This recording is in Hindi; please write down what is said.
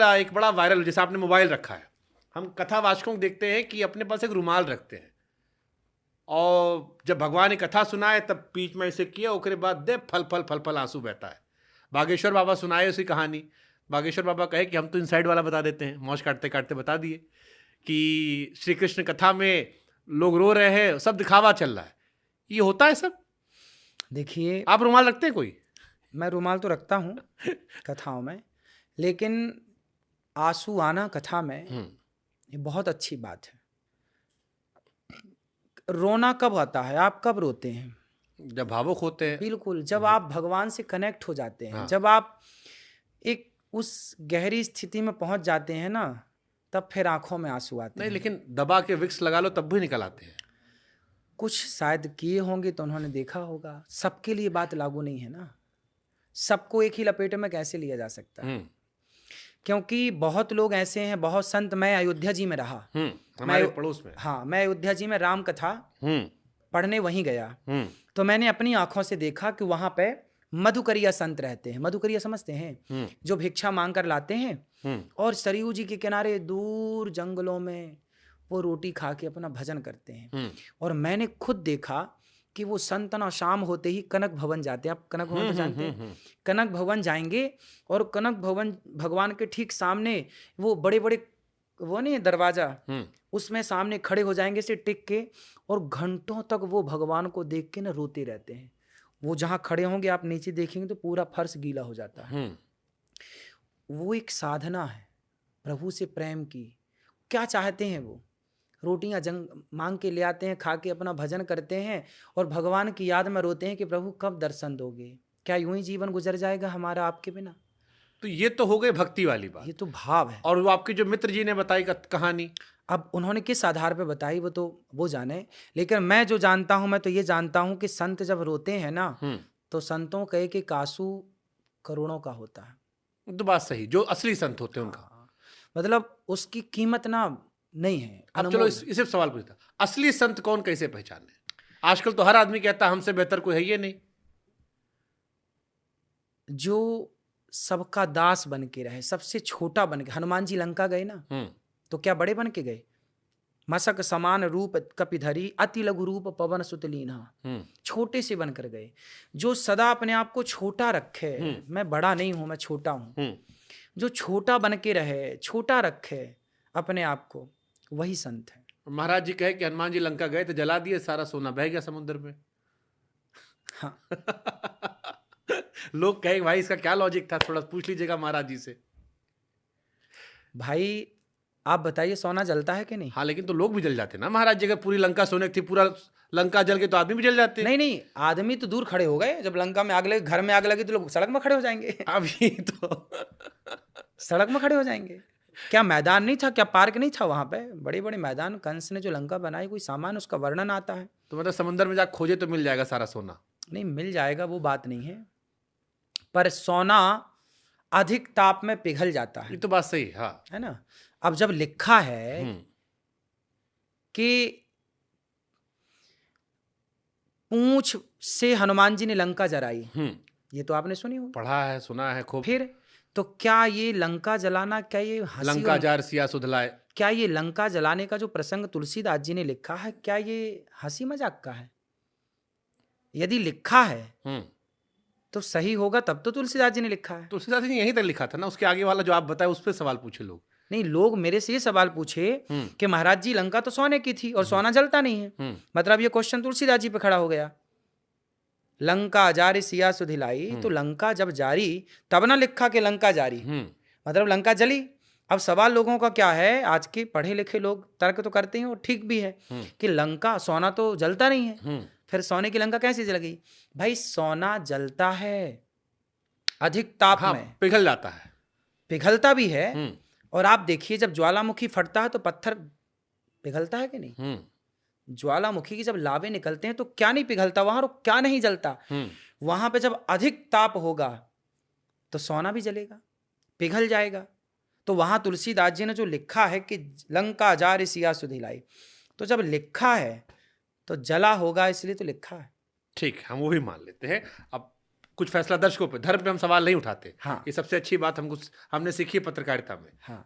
एक बड़ा वायरल, जैसे आपने मोबाइल रखा है, हम कथावाचकों को देखते हैं कि अपने पास एक रुमाल रखते हैं, और जब भगवान ने कथा सुनाए तब बीच में ऐसे किया, उसके बाद दे फल फल फल फल आंसू बहता है। बागेश्वर बाबा सुनाए उसी कहानी। बागेश्वर बाबा कहे कि हम तो इनसाइड वाला बता देते हैं, मौज काटते काटते बता दिए कि श्री कृष्ण कथा में लोग रो रहे हैं, सब दिखावा चल रहा है। ये होता है सब? देखिए, आप रुमाल रखते हैं कोई? मैं रुमाल तो रखता हूँ कथाओं में, लेकिन आंसू आना कथा में ये बहुत अच्छी बात है। रोना कब आता है, आप कब रोते हैं? जब भावुक होते हैं। बिल्कुल, जब आप भगवान से कनेक्ट हो जाते हैं, हाँ। जब आप एक उस गहरी स्थिति में पहुंच जाते हैं ना, तब फिर आंखों में आंसू आते नहीं, हैं। लेकिन दबा के विक्स लगा लो तब भी निकल आते हैं। कुछ शायद किए होंगे तो उन्होंने देखा होगा। सबके लिए बात लागू नहीं है ना, सबको एक ही लपेटे में कैसे लिया जा सकता है? क्योंकि बहुत लोग ऐसे हैं, बहुत संत। मैं अयोध्या जी में रहा, हमारे पड़ोस में। हाँ, मैं अयोध्या जी में राम कथा पढ़ने वहीं गया, तो मैंने अपनी आंखों से देखा कि वहां पे मधुकरिया संत रहते हैं। मधुकरिया समझते हैं? जो भिक्षा मांग कर लाते हैं और सरयू जी के किनारे दूर जंगलों में वो रोटी खा के अपना भजन करते हैं। और मैंने खुद देखा कि वो संत ना शाम होते ही कनक भवन जाते हैं। आप कनक भवन तो जानते हैं? कनक भवन जाएंगे और कनक भवन भगवान के ठीक सामने वो बड़े बड़े वो नहीं दरवाजा, उसमें सामने खड़े हो जाएंगे से टिक के, और घंटों तक वो भगवान को देख के ना रोते रहते हैं। वो जहाँ खड़े होंगे आप नीचे देखेंगे तो पूरा फर्श गीला हो जाता है। वो एक साधना है प्रभु से प्रेम की। क्या चाहते हैं वो? रोटियां मांग के ले आते हैं, खा के अपना भजन करते हैं और भगवान की याद में रोते हैं कि प्रभु कब दर्शन दोगे। क्या यूं ही जीवन गुजर जाएगा हमारा आपके बिना? तो ये तो हो गई भक्ति वाली बात, ये तो भाव है। और वो आपके जो मित्र जी ने बताई कहानी, अब उन्होंने किस आधार पे बताई वो तो वो जाने, लेकिन मैं जो जानता हूं, मैं तो ये जानता हूं कि संत जब रोते हैं ना, तो संतों कहे कि आंसू करोड़ों का होता है। तो बात सही, जो असली संत होते हैं उनका, मतलब उसकी कीमत ना नहीं है। अब चलो इसे सवाल पूछता, असली संत कौन, कैसे पहचाने? आजकल तो हर आदमी कहता है हमसे बेहतर कोई है ये नहीं। जो सबका दास बन के रहे, सबसे छोटा बन के। हनुमान जी लंका गए ना, तो क्या बड़े बन के गए? मसक समान रूप कपिधरी, अति लघु रूप पवन सुत लीन्हा। छोटे से बनकर गए। जो सदा अपने आप को छोटा रखे, मैं बड़ा नहीं हूं, मैं छोटा हूं, जो छोटा बन के रहे, छोटा रखे अपने आप को, वही संत है। महाराज जी कहे कि हनुमान जी लंका गए तो जला दिए, सारा सोना बह गया समुद्र में। हाँ। लोग कहे भाई इसका क्या लॉजिक था, थोड़ा पूछ लीजिएगा महाराज जी से। भाई आप बताइए, सोना जलता है कि नहीं? हाँ, लेकिन तो लोग भी जल जाते ना महाराज जी। अगर पूरी लंका सोने थी, पूरा लंका जल के, तो आदमी भी जल जाते। नहीं नहीं, आदमी तो दूर खड़े हो गए। जब लंका में आग लगी, घर में आग लगी, तो लोग सड़क में खड़े हो जाएंगे। अभी तो सड़क में खड़े हो जाएंगे। क्या मैदान नहीं था, क्या पार्क नहीं था वहां पे? बड़े बड़े मैदान। कंस ने जो लंका बनाई, कोई सामान उसका वर्णन आता है? तो मतलब समुद्र में जाकर खोजे तो मिल जाएगा सारा सोना? नहीं, मिल जाएगा, वो बात नहीं है, पर सोना अधिक ताप में पिघल जाता है। ये तो बात सही है, हाँ, है ना? अब जब लिखा है कि पूंछ से हनुमान जी ने लंका जराई, ये तो आपने सुनी हो, पढ़ा है, सुना है खूब। फिर तो क्या ये लंका जलाना, क्या ये हंसी? लंका जार सिया सुधलाए। क्या ये लंका जलाने का जो प्रसंग तुलसीदास जी ने लिखा है, क्या ये हंसी मजाक का है? यदि लिखा है तो सही होगा, तब तो तुलसीदास जी ने लिखा है। तुलसीदास जी ने यहीं तक लिखा था ना, उसके आगे वाला जो आप बताए उस पर सवाल पूछे लोग। नहीं, लोग मेरे से ये सवाल पूछे कि महाराज जी लंका तो सोने की थी और सोना जलता नहीं है, मतलब ये क्वेश्चन तुलसीदास जी पे खड़ा हो गया। लंका जारी सिया सुधिलाई, तो लंका जब जारी तब ना लिखा कि लंका जारी, मतलब लंका जली। अब सवाल लोगों का क्या है, आज के पढ़े लिखे लोग तर्क तो करते हैं और ठीक भी है कि लंका, सोना तो जलता नहीं है, फिर सोने की लंका कैसे जल गई? भाई सोना जलता है अधिक ताप में, पिघल जाता है, पिघलता भी है। और आप देखिए, जब ज्वालामुखी फटता है तो पत्थर पिघलता है कि नहीं? ज्वालामुखी की जब लावे निकलते हैं तो क्या नहीं पिघलता वहां, और क्या नहीं जलता वहां पे? जब अधिक ताप होगा तो सोना भी जलेगा, पिघल जाएगा। तो वहां तुलसीदास जी ने जो लिखा है कि लंका जार सिया सुधिलाई, तो जब लिखा है तो जला होगा, इसलिए तो लिखा है। ठीक, हम वो भी मान लेते हैं। अब कुछ फैसला दर्शकों पे, धर्म पे हम सवाल नहीं उठाते। हाँ। ये सबसे अच्छी बात हमने सीखी है पत्रकारिता में। हाँ।